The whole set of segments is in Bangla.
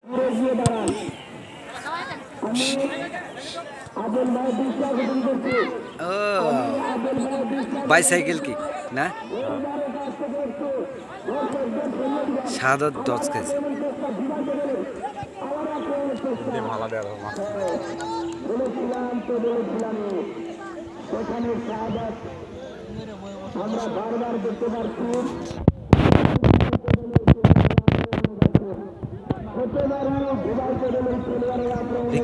ও বাইসাইকেল কি না সাদত দশ কেজি মালা দেওয়া আমরা বারবার দেখতে পাচ্ছি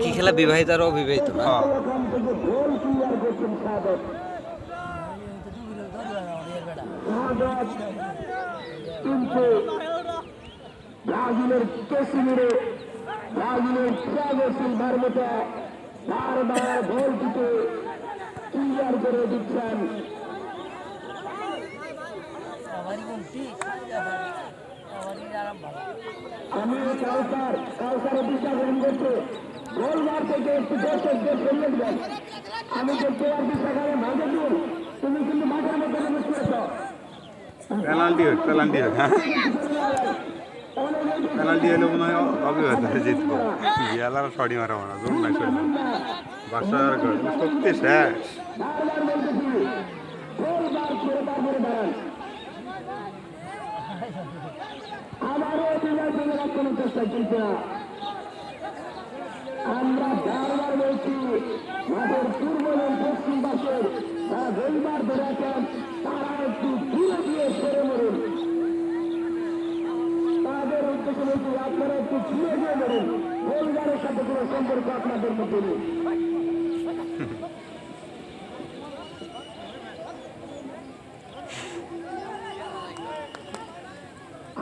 কি খেলা বিবাহিত আর অবিবাহিত না ব্রাজিলের কাশ্মীরে ব্রাজিলের thiago silvaর মতো বারবার বলটিকে ক্লিয়ার করে দিচ্ছেন। আমি কাউসারের বিশ্বাস করছি গোলবার থেকে একটু দর্শকদের ফেলে দেন। আমি দেখতে পাচ্ছি সেখানে ভাগে দিন তুমি কিন্তু মাঠের মধ্যে প্রবেশ করেছ। পেনাল্টি হোক পেনাল্টি হলে মনে হয় অবিবাহিত জিতবো বিয়ালার সরি মারা মারা জোর নাই সরি বাসা সত্যি শেষ আমরা বারবার বলছি মাঠের পূর্ব এবং পশ্চিম পাশের যারা রবিবার ধরে আছেন তারা একটু দূরে দিয়ে সরে মরুন। তাদের উদ্দেশ্যে বলছি আপনারা একটু দূরে দিয়ে মরুন। রবিবারের সাথে কোনো সম্পর্ক আপনাদের মধ্যে নেই।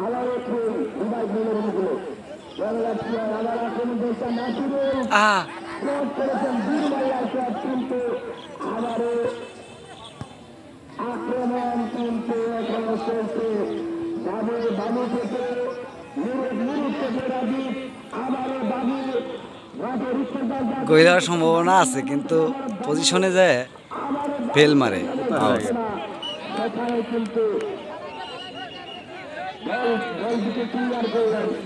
আবার একটু মোবাইল ফোনের মধ্যে আবার এখন দেশটা নাসিরুল ক্রস করেছেন বীরবাইয়ার ক্রস কিন্তু আবারও আক্রমণ কিন্তু এখনো চলছে বাবু থেকে মুরুদ থেকে রাজীব আবারও বাবু গই দেওয়ার সম্ভাবনা আছে কিন্তু পজিশনে যায় ফেল মারে সেখানে কিন্তু ক্লিয়ার করলেন